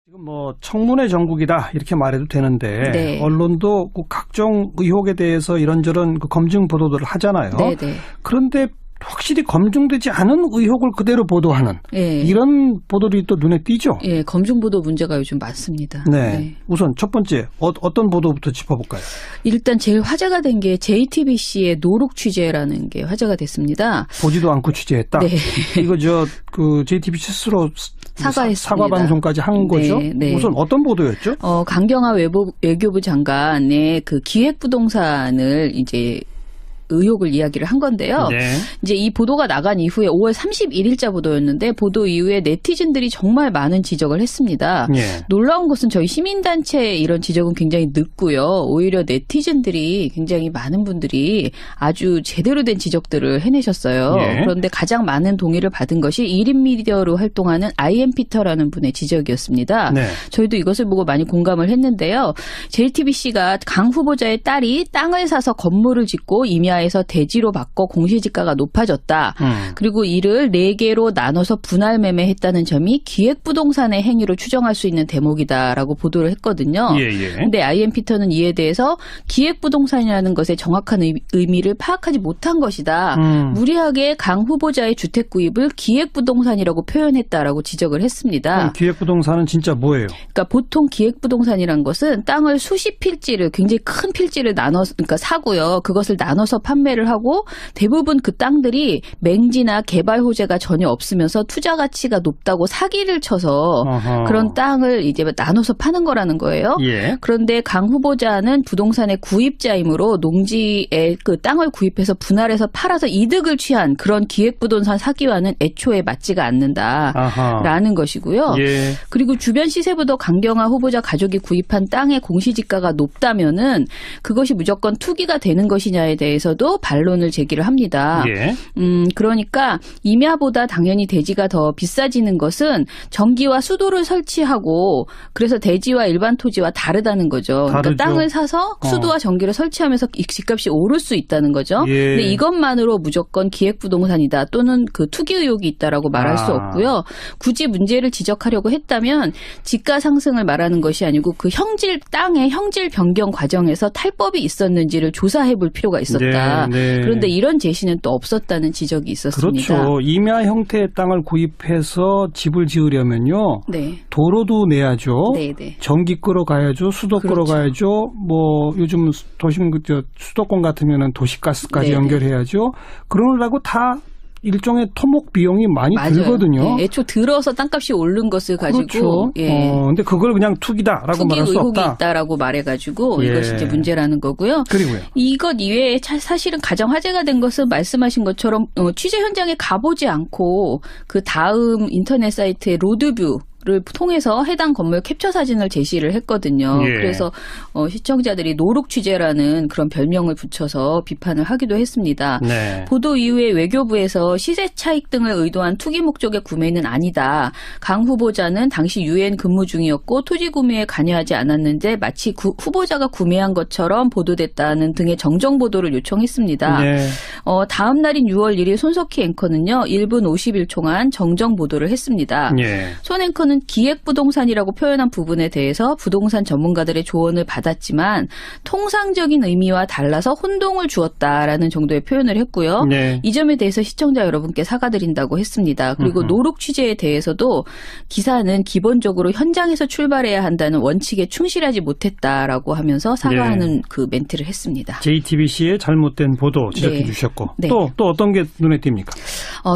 지금 뭐 청문회 정국이다 이렇게 말해도 되는데 네. 언론도 그 각종 의혹에 대해서 이런저런 그 검증 보도들을 하잖아요. 네. 그런데 확실히 검증되지 않은 의혹을 그대로 보도하는 이런 보도들이 또 눈에 띄죠. 예, 검증 보도 문제가 요즘 많습니다. 네. 우선 첫 번째 어떤 보도부터 짚어볼까요? 일단 제일 화제가 된 게 JTBC의 노룩 취재라는 게 화제가 됐습니다. 보지도 않고 취재했다. 네. 이거 그 JTBC 스스로 사과했습니다. 사과 방송까지 한 거죠. 네. 우선 어떤 보도였죠? 강경화 외교부 장관의 그 기획부동산을 이제 의혹을 이야기를 한 건데요. 네. 이제 이 보도가 나간 이후에 5월 31일자 보도였는데 보도 이후에 네티즌들이 정말 많은 지적을 했습니다. 네. 놀라운 것은 저희 시민단체의 이런 지적은 굉장히 늦고요. 오히려 네티즌들이 굉장히 많은 분들이 아주 제대로 된 지적들을 해내셨어요. 네. 그런데 가장 많은 동의를 받은 것이 1인 미디어로 활동하는 IM피터라는 분의 지적이었습니다. 네. 저희도 이것을 보고 많이 공감을 했는데요. JTBC가 강 후보자의 딸이 땅을 사서 건물을 짓고 임야에서 대지로 바꿔 공시지가가 높아졌다. 그리고 이를 4개로 나눠서 분할 매매했다는 점이 기획부동산의 행위로 추정할 수 있는 대목이다라고 보도를 했거든요. 그런데 IM피터는 이에 대해서 기획부동산이라는 것의 정확한 의미를 파악하지 못한 것이다. 무리하게 강 후보자의 주택 구입을 기획부동산이라고 표현했다라고 지적을 했습니다. 그럼 기획부동산은 진짜 뭐예요? 그러니까 보통 기획부동산이란 것은 땅을 수십 필지를 굉장히 큰 필지를 그러니까 사고요. 그것을 나눠서 판매를 하고 대부분 그 땅들이 맹지나 개발 호재가 전혀 없으면서 투자 가치가 높다고 사기를 쳐서 그런 땅을 이제 나눠서 파는 거라는 거예요. 예. 그런데 강 후보자는 부동산의 구입자이므로 농지에 그 땅을 구입해서 분할해서 팔아서 이득을 취한 그런 기획부동산 사기와는 애초에 맞지가 않는다라는 것이고요. 예. 그리고 주변 시세보다 강경화 후보자 가족이 구입한 땅의 공시지가가 높다면은 그것이 무조건 투기가 되는 것이냐에 대해서도 반론을 제기를 합니다. 예. 그러니까 임야보다 당연히 대지가 더 비싸지는 것은 전기와 수도를 설치하고 그래서 대지와 일반 토지와 다르다는 거죠. 그러니까 땅을 사서 수도와 전기를 설치하면서 집값이 오를 수 있다는 거죠. 예. 근데 이것만으로 무조건 기획부동산이다 또는 그 투기 의혹이 있다라고 말할 수 없고요. 굳이 문제를 지적하려고 했다면 지가 상승을 말하는 것이 아니고 그 땅의 형질 변경 과정에서 탈법이 있었는지를 조사해 볼 필요가 있었다. 네. 그런데 이런 제시는 또 없었다는 지적이 있었습니다. 그렇죠. 임야 형태의 땅을 구입해서 집을 지으려면요. 네. 도로도 내야죠. 네. 전기 끌어가야죠. 수도 그렇죠. 끌어가야죠. 뭐 요즘 도심 수도권 같으면은 도시가스까지 네네. 연결해야죠. 그러려고 다 일종의 토목 비용이 많이 맞아요. 들거든요. 네, 애초 들어서 땅값이 오른 것을 가지고 그렇죠. 근데 그걸 그냥 투기다라고 투기 말할 수 의혹이 없다. 있다라고 말해가지고 이것이 이제 문제라는 거고요. 그리고요. 이것 이외에 사실은 가장 화제가 된 것은 말씀하신 것처럼 취재 현장에 가보지 않고 그 다음 인터넷 사이트의 로드뷰 를 통해서 해당 건물 캡처 사진을 제시를 했거든요. 예. 그래서 시청자들이 노룩 취재라는 그런 별명을 붙여서 비판을 하기도 했습니다. 네. 보도 이후에 외교부에서 시세 차익 등을 의도한 투기 목적의 구매는 아니다. 강 후보자는 당시 유엔 근무 중이었고 토지 구매에 관여하지 않았는데 마치 후보자가 구매한 것처럼 보도됐다는 등의 정정 보도를 요청했습니다. 네. 다음 날인 6월 1일 손석희 앵커는요. 1분 51초간 정정 보도를 했습니다. 예. 손 앵커는 기획부동산이라고 표현한 부분에 대해서 부동산 전문가들의 조언을 받았지만 통상적인 의미와 달라서 혼동을 주었다라는 정도의 표현을 했고요. 네. 이 점에 대해서 시청자 여러분께 사과드린다고 했습니다. 그리고 노룩 취재에 대해서도 기사는 기본적으로 현장에서 출발해야 한다는 원칙에 충실하지 못했다라고 하면서 사과하는 그 멘트를 했습니다. JTBC의 잘못된 보도 지적해 네. 주셨고 네. 또 어떤 게 눈에 띕니까?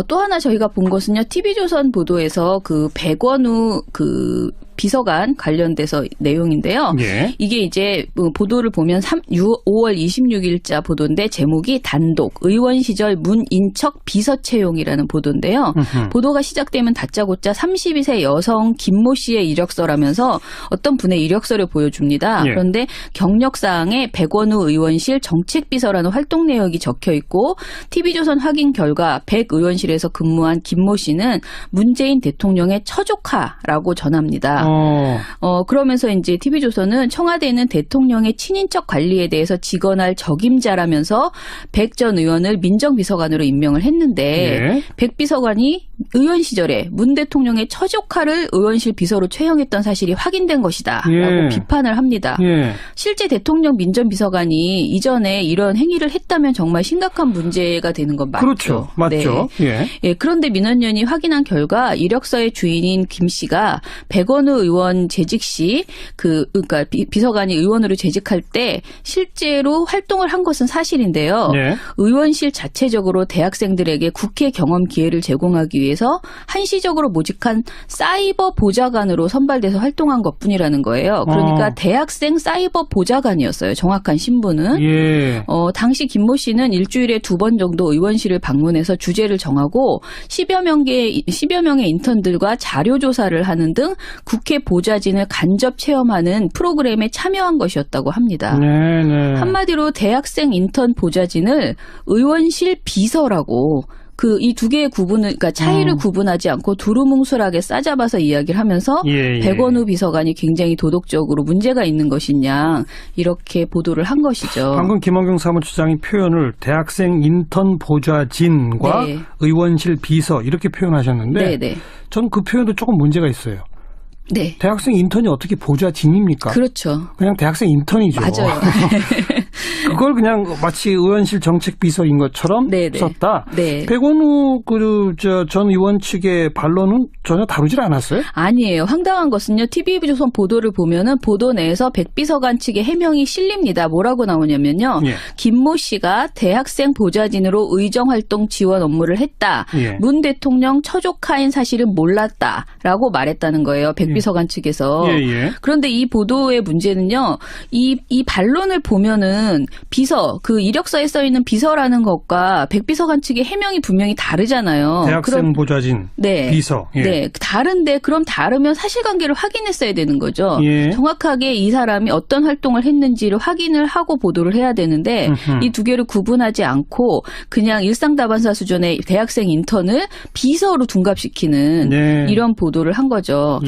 또 하나 저희가 본 것은요. TV조선 보도에서 그 백원우 그 비서관 관련돼서 내용인데요. 예. 이게 이제 보도를 보면 5월 26일자 보도인데 제목이 단독 의원 시절 문인척 비서 채용이라는 보도인데요. 보도가 시작되면 다짜고짜 32세 여성 김모 씨의 이력서라면서 어떤 분의 이력서를 보여줍니다. 예. 그런데 경력사항에 백원우 의원실 정책비서라는 활동 내역이 적혀 있고 TV조선 확인 결과 백 의원실에서 근무한 김모 씨는 문재인 대통령의 처조카라고 전합니다. 그러면서 이제 TV조선은 청와대는 대통령의 친인척 관리에 대해서 직언할 적임자라면서 백 전 의원을 민정비서관으로 임명을 했는데 백 비서관이 의원 시절에 문 대통령의 처조카를 의원실 비서로 채용했던 사실이 확인된 것이다 라고 비판을 합니다. 실제 대통령 민정비서관이 이전에 이런 행위를 했다면 정말 심각한 문제가 되는 건 맞죠. 그렇죠. 맞죠. 네. 그런데 민원연이 확인한 결과 이력서의 주인인 김 씨가 백원우 의원 재직 시 그러니까 비서관이 의원으로 재직할 때 실제로 활동을 한 것은 사실인데요. 의원실 자체적으로 대학생들에게 국회 경험 기회를 제공하기 위해서 한시적으로 모집한 사이버 보좌관으로 선발돼서 활동한 것뿐이라는 거예요. 그러니까 대학생 사이버 보좌관이었어요. 정확한 신분은. 당시 김모 씨는 일주일에 2번 정도 의원실을 방문해서 주제를 정하고 10여 명의 인턴들과 자료 조사를 하는 등 국회 보좌진을 간접 체험하는 프로그램에 참여한 것이었다고 합니다. 한마디로 대학생 인턴 보좌진을 의원실 비서라고 이 두 개의 구분을, 그러니까 차이를 구분하지 않고 두루뭉술하게 싸잡아서 이야기를 하면서 백원우 비서관이 굉장히 도덕적으로 문제가 있는 것이냐 이렇게 보도를 한 것이죠. 방금 김원경 사무처장이 표현을 대학생 인턴 보좌진과 의원실 비서 이렇게 표현하셨는데 전 그 표현도 조금 문제가 있어요. 대학생 인턴이 어떻게 보좌진입니까? 그렇죠. 그냥 대학생 인턴이죠. 맞아요. 그걸 그냥 마치 의원실 정책비서인 것처럼 썼다. 백원우 전 의원 측의 반론은 전혀 다루질 않았어요? 아니에요. 황당한 것은요. TV조선 보도를 보면은 보도 내에서 백 비서관 측의 해명이 실립니다. 뭐라고 나오냐면요. 김모 씨가 대학생 보좌진으로 의정활동 지원 업무를 했다. 문 대통령 처조카인 사실은 몰랐다라고 말했다는 거예요. 백 비서관 측에서. 그런데 이 보도의 문제는요. 이 반론을 보면은 비서, 그 이력서에 써 있는 비서라는 것과 백 비서관 측의 해명이 분명히 다르잖아요. 대학생 보좌진, 비서. 다른데 그럼 다르면 사실관계를 확인했어야 되는 거죠. 정확하게 이 사람이 어떤 활동을 했는지를 확인을 하고 보도를 해야 되는데 이 두 개를 구분하지 않고 그냥 일상다반사 수준의 대학생 인턴을 비서로 둥갑시키는 이런 보도를 한 거죠.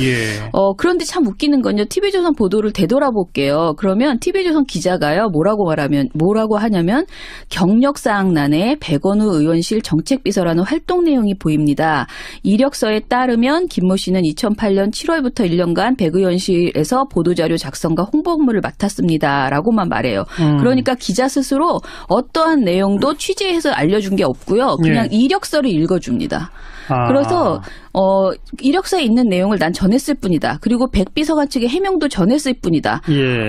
그런데 참 웃기는 건요. TV조선 보도를 되돌아볼게요. 그러면 TV조선 기자가요. 뭐라고 하냐면 경력사항란에 백원우 의원실 정책비서라는 활동 내용이 보입니다. 이력서에 따르면 김모 씨는 2008년 7월부터 1년간 백 의원실에서 보도자료 작성과 홍보 업무를 맡았습니다. 라고만 말해요. 그러니까 기자 스스로 어떠한 내용도 취재해서 알려준 게 없고요. 그냥 이력서를 읽어줍니다. 그래서 이력서에 있는 내용을 난 전했을 뿐이다. 그리고 백 비서관 측의 해명도 전했을 뿐이다.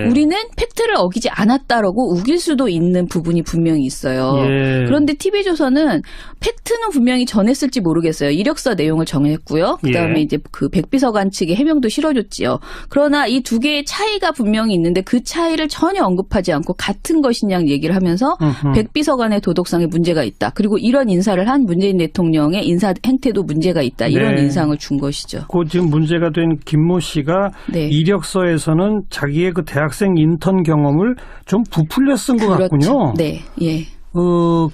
우리는 팩트를 어기지 않았다라고 우길 수도 있는 부분이 분명히 있어요. 그런데 TV조선은 팩트는 분명히 전했을지 모르겠어요. 이력서 내용을 정했고요. 그다음에 이제 그 백 비서관 측의 해명도 실어줬지요. 그러나 이 두 개의 차이가 분명히 있는데 그 차이를 전혀 언급하지 않고 같은 것이냐 얘기를 하면서 백 비서관의 도덕성에 문제가 있다. 그리고 이런 인사를 한 문재인 대통령의 인사 행태도 문제가 있다. 이런 인상을 준 것이죠. 그 지금 문제가 된 김모 씨가 이력서에서는 자기의 그 대학생 인턴 경험을 좀 부풀려 쓴 것 같군요.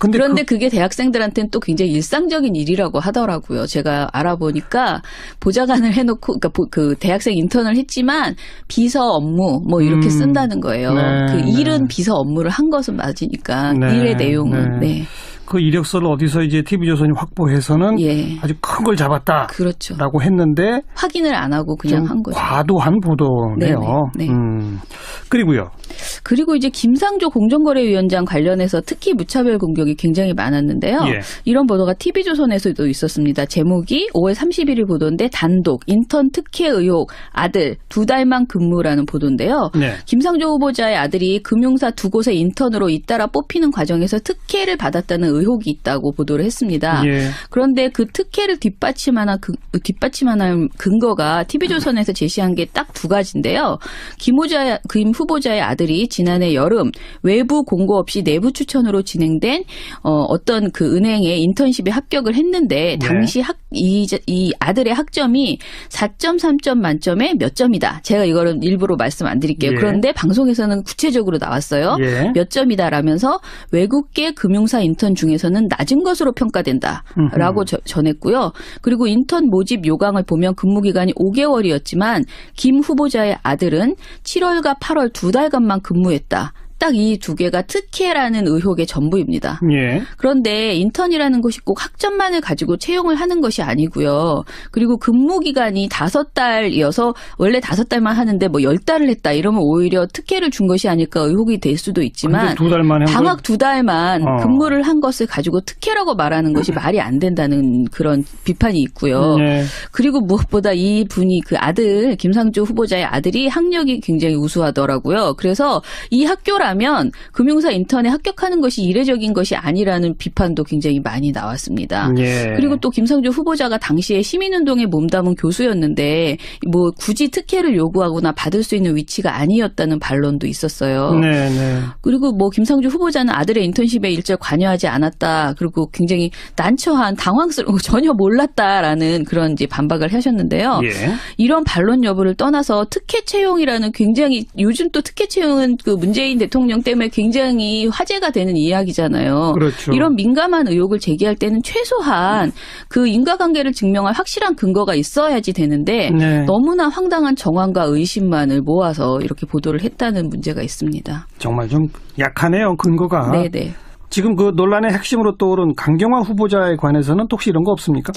그런데 그게 대학생들한테는 또 굉장히 일상적인 일이라고 하더라고요. 제가 알아보니까 보좌관을 해놓고, 그러니까 그 대학생 인턴을 했지만 비서 업무 뭐 이렇게 쓴다는 거예요. 그 일은 비서 업무를 한 것은 맞으니까 일의 내용은. 그 이력서를 어디서 이제 TV조선이 확보해서는 아주 큰 걸 잡았다. 그렇죠. 라고 했는데 확인을 안 하고 그냥 한 거죠. 과도한 보도네요. 그리고 이제 김상조 공정거래위원장 관련해서 특히 무차별 공격이 굉장히 많았는데요. 이런 보도가 TV조선에서도 있었습니다. 제목이 5월 31일 보도인데 단독 인턴 특혜 의혹 아들 2달만 근무라는 보도인데요. 김상조 후보자의 아들이 금융사 2곳의 인턴으로 잇따라 뽑히는 과정에서 특혜를 받았다는 의혹이 있다고 보도를 했습니다. 그런데 그 특혜를 뒷받침하는 근거가 TV조선에서 제시한 게 딱 2가지인데요. 김 후보자의 아들이 지난해 여름 외부 공고 없이 내부 추천으로 진행된 어떤 그 은행의 인턴십에 합격을 했는데 당시 이 아들의 학점이 4.3점 만점에 몇 점이다. 제가 이거는 일부러 말씀 안 드릴게요. 그런데 방송에서는 구체적으로 나왔어요. 몇 점이다라면서 외국계 금융사 인턴 중에서는 낮은 것으로 평가된다라고 전했고요. 그리고 인턴 모집 요강을 보면 근무기간이 5개월이었지만 김 후보자의 아들은 7월과 8월 2달간만 근무했다. 딱 이 두 개가 특혜라는 의혹의 전부입니다. 그런데 인턴이라는 것이 꼭 학점만을 가지고 채용을 하는 것이 아니고요. 그리고 근무 기간이 5달이어서 원래 5달만 하는데 뭐 10달을 했다 이러면 오히려 특혜를 준 것이 아닐까 의혹이 될 수도 있지만 방학 2달만 근무를 한 것을 가지고 특혜라고 말하는 것이 말이 안 된다는 그런 비판이 있고요. 그리고 무엇보다 이 분이 그 아들 김상조 후보자의 아들이 학력이 굉장히 우수하더라고요. 그래서 이 학교라면 금융사 인턴에 합격하는 것이 이례적인 것이 아니라는 비판도 굉장히 많이 나왔습니다. 그리고 또 김상조 후보자가 당시에 시민운동에 몸담은 교수였는데 뭐 굳이 특혜를 요구하거나 받을 수 있는 위치가 아니었다는 반론도 있었어요. 그리고 뭐 김상조 후보자는 아들의 인턴십에 일절 관여하지 않았다. 그리고 굉장히 난처한 당황스러운 전혀 몰랐다라는 그런 이제 반박을 하셨는데요. 이런 반론 여부를 떠나서 특혜 채용이라는 굉장히 요즘 또 특혜 채용은 그 문재인 대통령 때문에 굉장히 화제가 되는 이야기잖아요. 그렇죠. 이런 민감한 의혹을 제기할 때는 최소한 그 인과관계를 증명할 확실한 근거가 있어야지 되는데 너무나 황당한 정황과 의심만을 모아서 이렇게 보도를 했다는 문제가 있습니다. 정말 좀 약하네요, 근거가. 네네. 지금 그 논란의 핵심으로 떠오른 강경화 후보자에 관해서는 또 혹시 이런 거 없습니까?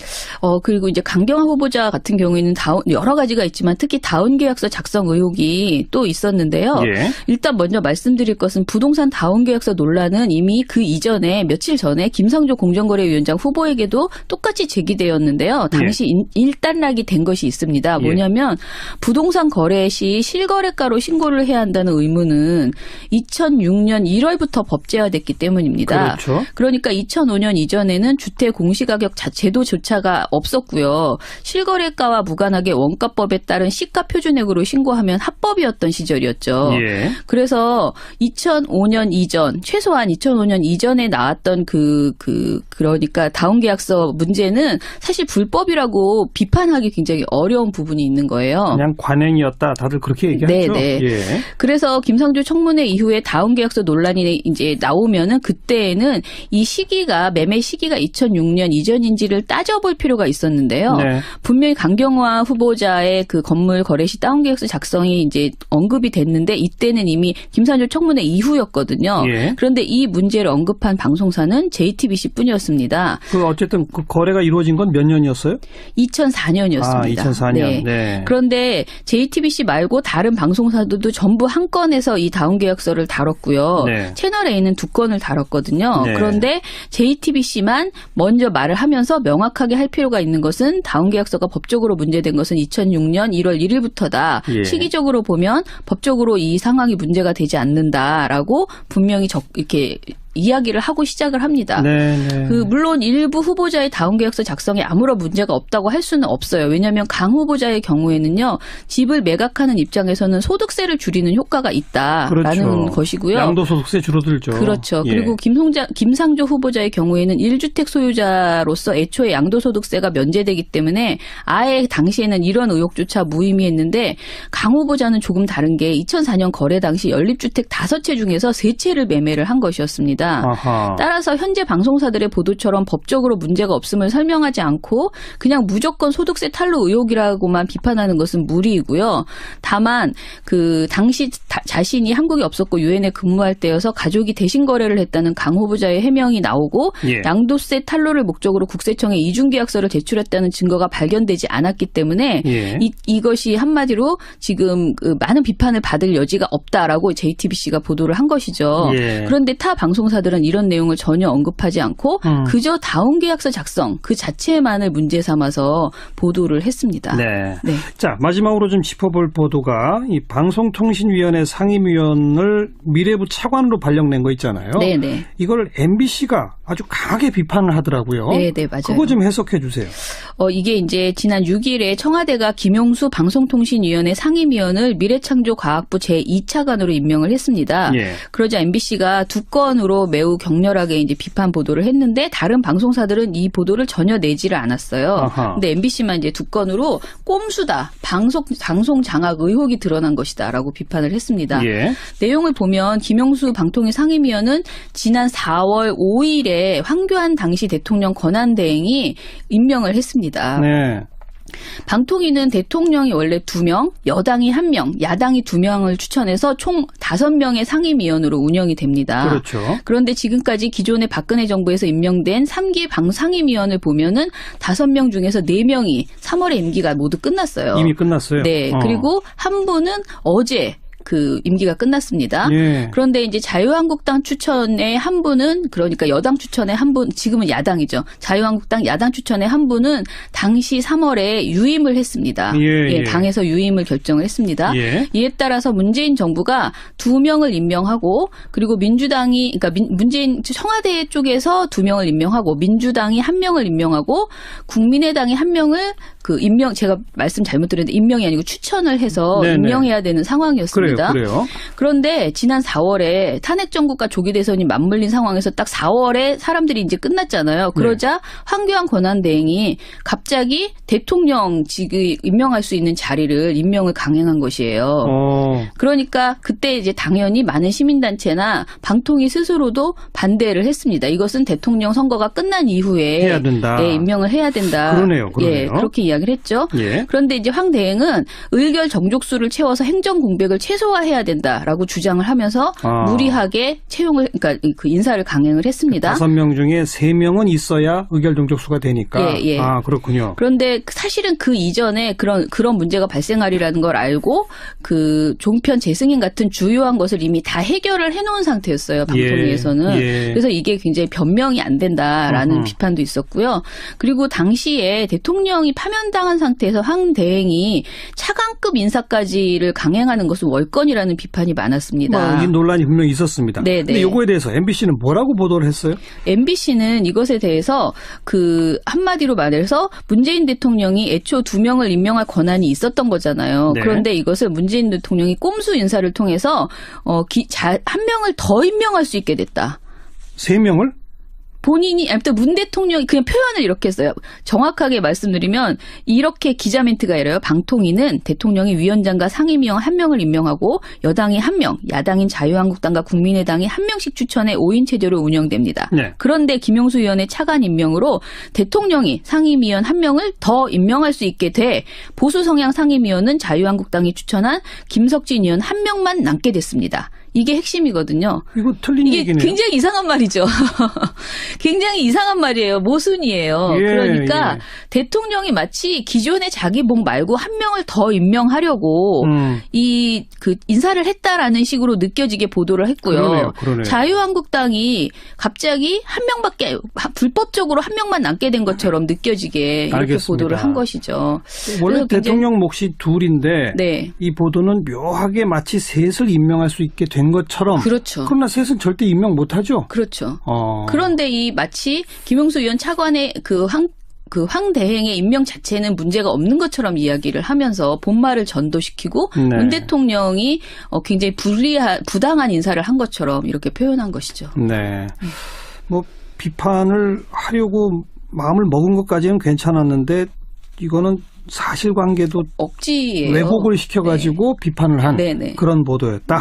그리고 이제 강경화 후보자 같은 경우에는 여러 가지가 있지만 특히 다운계약서 작성 의혹이 또 있었는데요. 일단 먼저 말씀드릴 것은 부동산 다운계약서 논란은 이미 그 이전에 며칠 전에 김상조 공정거래위원장 후보에게도 똑같이 제기되었는데요. 당시 일단락이 된 것이 있습니다. 뭐냐면 부동산 거래 시 실거래가로 신고를 해야 한다는 의무는 2006년 1월부터 법제화됐기 때문입니다. 그렇죠. 그러니까 2005년 이전에는 주택 공시가격 제도조차가 없었고요. 실거래가와 무관하게 원가법에 따른 시가 표준액으로 신고하면 합법이었던 시절이었죠. 그래서 2005년 이전, 최소한 2005년 이전에 나왔던 그러니까 다운계약서 문제는 사실 불법이라고 비판하기 굉장히 어려운 부분이 있는 거예요. 그냥 관행이었다. 다들 그렇게 얘기하죠. 그래서 김상조 청문회 이후에 다운계약서 논란이 이제 나오면은 그때에는 이 시기가 매매 시기가 2006년 이전인지를 따져볼 필요가 있었는데요. 분명히 강경화 후보자의 그 건물 거래 시 다운계약서 작성이 이제 언급이 됐는데 이때는 이미 김상조 청문회 이후였거든요. 그런데 이 문제를 언급한 방송사는 JTBC뿐이었습니다. 어쨌든 그 거래가 이루어진 건 몇 년이었어요? 2004년이었습니다. 2004년. 그런데 JTBC 말고 다른 방송사들도 전부 한 건에서 이 다운계약서를 다뤘고요. 채널 A는 2건을 다뤘거든요. 그런데 JTBC만 먼저 말을 하면서 명확하게 할 필요가 있는 것은 다운계약서가 법적으로 문제된 것은 2006년 1월 1일부터다. 시기적으로 보면 법적으로 이 상황이 문제가 되지 않는다라고 분명히 이렇게 이야기를 하고 시작을 합니다. 물론 일부 후보자의 다운계약서 작성에 아무런 문제가 없다고 할 수는 없어요. 왜냐하면 강 후보자의 경우에는요. 집을 매각하는 입장에서는 소득세를 줄이는 효과가 있다라는 것이고요. 양도소득세 줄어들죠. 그렇죠. 그리고 김상조 후보자의 경우에는 1주택 소유자로서 애초에 양도소득세가 면제되기 때문에 아예 당시에는 이런 의혹조차 무의미했는데 강 후보자는 조금 다른 게 2004년 거래 당시 연립주택 5채 중에서 3채를 매매를 한 것이었습니다. 따라서 현재 방송사들의 보도처럼 법적으로 문제가 없음을 설명하지 않고 그냥 무조건 소득세 탈루 의혹이라고만 비판하는 것은 무리이고요. 다만 그 당시 자신이 한국에 없었고 유엔에 근무할 때여서 가족이 대신 거래를 했다는 강 후보자의 해명이 나오고 양도세 탈루를 목적으로 국세청에 이중계약서를 제출했다는 증거가 발견되지 않았기 때문에 이것이 한마디로 지금 많은 비판을 받을 여지가 없다라고 JTBC가 보도를 한 것이죠. 그런데 타 방송사들은 이런 내용을 전혀 언급하지 않고 그저 다운계약서 작성 그 자체만을 문제 삼아서 보도를 했습니다. 자, 마지막으로 좀 짚어볼 보도가 이 방송통신위원회 상임위원을 미래부 차관으로 발령낸 거 있잖아요. 이걸 MBC가 아주 강하게 비판을 하더라고요. 네, 맞아요. 그거 좀 해석해 주세요. 이게 이제 지난 6일에 청와대가 김용수 방송통신위원회 상임위원을 미래창조과학부 제2차관으로 임명을 했습니다. 예. 그러자 MBC가 두 건으로 매우 격렬하게 이제 비판 보도를 했는데 다른 방송사들은 이 보도를 전혀 내지를 않았어요. 아하. 근데 MBC만 이제 두 건으로 꼼수다, 방송 장악 의혹이 드러난 것이다라고 비판을 했습니다. 예. 내용을 보면 김용수 방통위 상임위원은 지난 4월 5일에 황교안 당시 대통령 권한대행이 임명을 했습니다. 네. 방통위는 대통령이 원래 2명, 여당이 1명, 야당이 2명을 추천해서 총 5명의 상임위원으로 운영이 됩니다. 그렇죠. 그런데 지금까지 기존의 박근혜 정부에서 임명된 3기 상임위원을 보면은 5명 중에서 4명이 3월에 임기가 모두 끝났어요. 이미 끝났어요? 네. 그리고 한 분은 어제 그 임기가 끝났습니다. 예. 그런데 이제 자유한국당 추천의 한 분은 그러니까 여당 추천의 한 분, 지금은 야당이죠. 자유한국당 야당 추천의 한 분은 당시 3월에 유임을 했습니다. 예. 당에서 유임을 결정을 했습니다. 예. 이에 따라서 문재인 정부가 2명을 임명하고 그리고 민주당이 그러니까 문재인 청와대 쪽에서 2명을 임명하고 민주당이 1명을 임명하고 국민의당이 1명을 그 제가 말씀 잘못 드렸는데 임명이 아니고 추천을 해서 네네. 임명해야 되는 상황이었습니다. 그래요. 그런데 지난 4월에 탄핵 정국과 조기 대선이 맞물린 상황에서 딱 4월에 사람들이 이제 끝났잖아요. 그러자 황교안 권한대행이 갑자기 대통령직을 임명할 수 있는 자리를 임명을 강행한 것이에요. 그러니까 그때 이제 당연히 많은 시민단체나 방통위 스스로도 반대를 했습니다. 이것은 대통령 선거가 끝난 이후에 해야 된다. 임명을 해야 된다. 그러네요. 예, 그렇게 이야기를 했죠. 예. 그런데 이제 황 대행은 의결 정족수를 채워서 행정 공백을 최소화해야 된다라고 주장을 하면서 무리하게 채용을 그러니까 그 인사를 강행을 했습니다. 5명 중에 3명은 있어야 의결 정족수가 되니까. 예. 그렇군요. 그런데 사실은 그 이전에 그런 문제가 발생하리라는 걸 알고 그 종편 재승인 같은 주요한 것을 이미 다 해결을 해놓은 상태였어요. 방통위에서는. 그래서 이게 굉장히 변명이 안 된다라는 비판도 있었고요. 그리고 당시에 대통령이 파면당한 상태에서 황 대행이 차관급 인사까지를 강행하는 것은 월권이라는 비판이 많았습니다. 이 논란이 분명히 있었습니다. 그런데 이거에 대해서 MBC는 뭐라고 보도를 했어요? MBC는 이것에 대해서 그 한마디로 말해서 문재인 대통령이 애초 2명을 임명할 권한이 있었던 거잖아요. 그런데 이것을 문재인 대통령이 꼼수 인사를 통해서 한 명을 더 임명할 수 있게 됐다. 3명을? 본인이, 아무튼 문 대통령이 그냥 표현을 이렇게 했어요. 정확하게 말씀드리면 이렇게 기자 멘트가 이래요. 방통위는 대통령이 위원장과 상임위원 1명을 임명하고 여당이 1명, 야당인 자유한국당과 국민의당이 1명씩 추천해 5인 체제로 운영됩니다. 그런데 김용수 위원의 차관 임명으로 대통령이 상임위원 1명을 더 임명할 수 있게 돼 보수 성향 상임위원은 자유한국당이 추천한 김석진 의원 1명만 남게 됐습니다. 이게 핵심이거든요. 이거 틀린 얘기네요. 이게 굉장히 이상한 말이죠. 굉장히 이상한 말이에요. 모순이에요. 그러니까 대통령이 마치 기존의 자기 목 말고 1명을 더 임명하려고 그 인사를 했다라는 식으로 느껴지게 보도를 했고요. 그러네요. 자유한국당이 갑자기 1명밖에 불법적으로 1명만 남게 된 것처럼 느껴지게 이렇게 알겠습니다. 보도를 한 것이죠. 원래 대통령 몫이 2인데 이 보도는 묘하게 마치 셋을 임명할 수 있게 된 것처럼. 그렇죠. 그러나 셋은 절대 임명 못하죠. 그렇죠. 그런데 이 마치 김용수 의원 차관의 황 대행의 임명 자체는 문제가 없는 것처럼 이야기를 하면서 본말을 전도시키고 문 대통령이 굉장히 부당한 인사를 한 것처럼 이렇게 표현한 것이죠. 네. 뭐 비판을 하려고 마음을 먹은 것까지는 괜찮았는데 이거는 사실관계도 억지예요. 왜곡을 시켜가지고 비판을 한 그런 보도였다.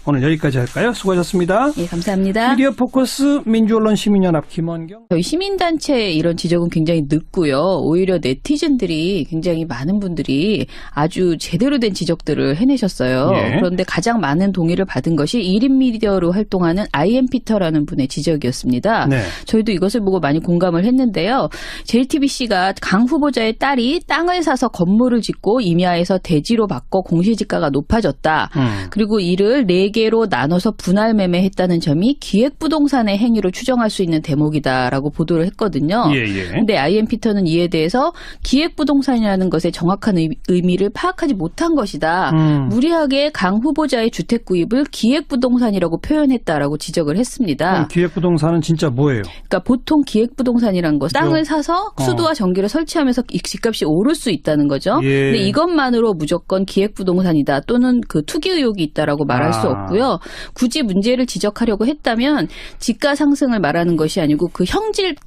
오늘 여기까지 할까요? 수고하셨습니다. 네, 감사합니다. 미디어 포커스 민주언론 시민연합 김원경. 저희 시민단체의 이런 지적은 굉장히 늦고요. 오히려 네티즌들이 굉장히 많은 분들이 아주 제대로 된 지적들을 해내셨어요. 그런데 가장 많은 동의를 받은 것이 1인 미디어로 활동하는 IM피터라는 분의 지적이었습니다. 저희도 이것을 보고 많이 공감을 했는데요. JTBC가 강 후보자의 딸이 땅을 사서 건물을 짓고 임야에서 대지로 바꿔 공시지가가 높아졌다. 그리고 이를 4개로 나눠서 분할 매매했다는 점이 기획부동산의 행위로 추정할 수 있는 대목이다라고 보도를 했거든요. 그런데 I.M. 피터는 이에 대해서 기획부동산이라는 것의 정확한 의미를 파악하지 못한 것이다. 무리하게 강 후보자의 주택 구입을 기획부동산이라고 표현했다라고 지적을 했습니다. 기획부동산은 진짜 뭐예요? 그러니까 보통 기획부동산이란 것은 땅을 사서 수도와 전기를 설치하면서 집값이 오를 수 있다는 거죠. 근데 이것만으로 무조건 기획부동산이다 또는 그 투기 의혹이 있다라고 말할 수 없고요. 굳이 문제를 지적하려고 했다면 지가 상승을 말하는 것이 아니고 그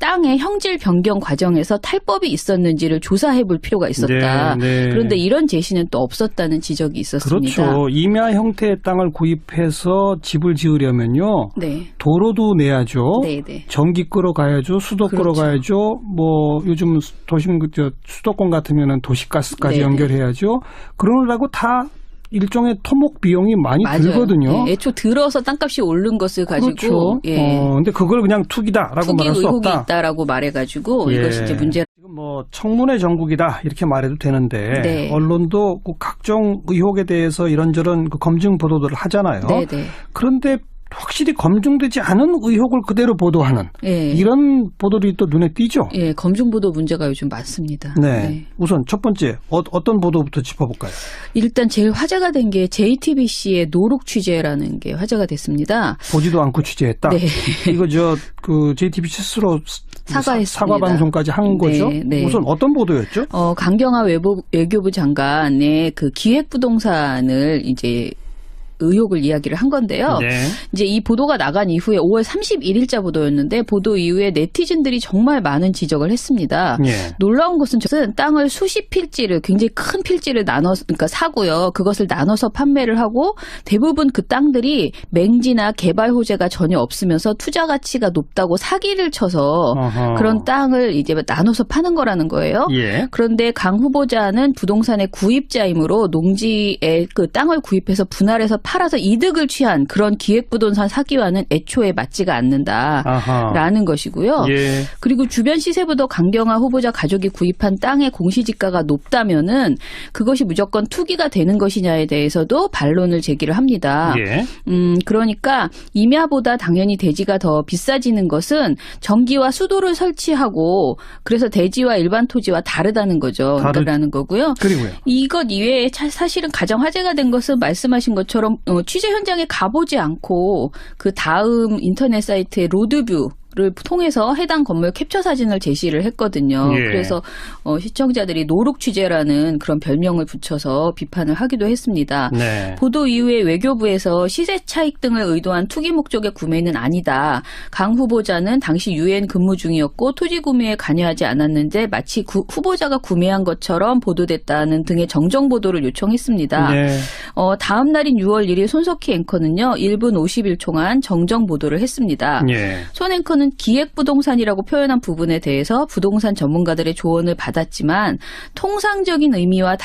땅의 형질 변경 과정에서 탈법이 있었는지를 조사해 볼 필요가 있었다. 그런데 이런 제시는 또 없었다는 지적이 있었습니다. 그렇죠. 임야 형태의 땅을 구입해서 집을 지으려면요. 도로도 내야죠. 전기 끌어가야죠. 수도 끌어가야죠. 뭐 요즘 도심 수도권 같으면은 도시가스까지 연결해야죠. 그러려고 다 일종의 토목 비용이 많이 들거든요. 애초 들어서 땅값이 오른 것을 가지고. 근데 그걸 그냥 투기다라고 말할 수 없다. 투기 의혹이 있다라고 말해가지고 이것이 이제 문제. 지금 뭐 청문회 정국이다 이렇게 말해도 되는데 언론도 그 각종 의혹에 대해서 이런저런 그 검증 보도들을 하잖아요. 그런데 확실히 검증되지 않은 의혹을 그대로 보도하는 이런 보도들이 또 눈에 띄죠. 검증 보도 문제가 요즘 많습니다. 우선 첫 번째 어떤 보도부터 짚어볼까요? 일단 제일 화제가 된 게 JTBC의 노룩 취재라는 게 화제가 됐습니다. 보지도 않고 취재했다. 이거 그 JTBC 스스로 사과했습니다. 사과 방송까지 한 거죠. 우선 어떤 보도였죠? 강경화 외교부 장관의 그 기획부동산을 이제 의혹을 이야기를 한 건데요. 이제 이 보도가 나간 이후에 5월 31일자 보도였는데 보도 이후에 네티즌들이 정말 많은 지적을 했습니다. 놀라운 것은 땅을 수십 필지를 굉장히 큰 필지를 그러니까 사고요. 그것을 나눠서 판매를 하고 대부분 그 땅들이 맹지나 개발 호재가 전혀 없으면서 투자 가치가 높다고 사기를 쳐서 그런 땅을 이제 나눠서 파는 거라는 거예요. 그런데 강 후보자는 부동산의 구입자이므로 농지에 그 땅을 구입해서 분할해서 팔아서 이득을 취한 그런 기획부동산 사기와는 애초에 맞지가 않는다라는 것이고요. 그리고 주변 시세보다 강경화 후보자 가족이 구입한 땅의 공시지가가 높다면은 그것이 무조건 투기가 되는 것이냐에 대해서도 반론을 제기를 합니다. 그러니까 임야보다 당연히 대지가 더 비싸지는 것은 전기와 수도를 설치하고 그래서 대지와 일반 토지와 다르다는 거죠. 다르다는 거고요. 그리고요. 이것 이외에 사실은 가장 화제가 된 것은 말씀하신 것처럼 취재 현장에 가보지 않고 그 다음 인터넷 사이트의 로드뷰 를 통해서 해당 건물 캡처 사진을 제시를 했거든요. 그래서 시청자들이 노룩 취재라는 그런 별명을 붙여서 비판을 하기도 했습니다. 보도 이후에 외교부에서 시세 차익 등을 의도한 투기 목적의 구매는 아니다. 강 후보자는 당시 유엔 근무 중이었고 토지 구매에 관여하지 않았는데 마치 후보자가 구매한 것처럼 보도됐다는 등의 정정 보도를 요청했습니다. 다음 날인 6월 1일 손석희 앵커는요. 1분 51초간 정정 보도를 했습니다. 손 앵커는 기획부동산이라고 표현한 부분에 대해서 부동산 전문가들의 조언을 받았지만 통상적인 의미와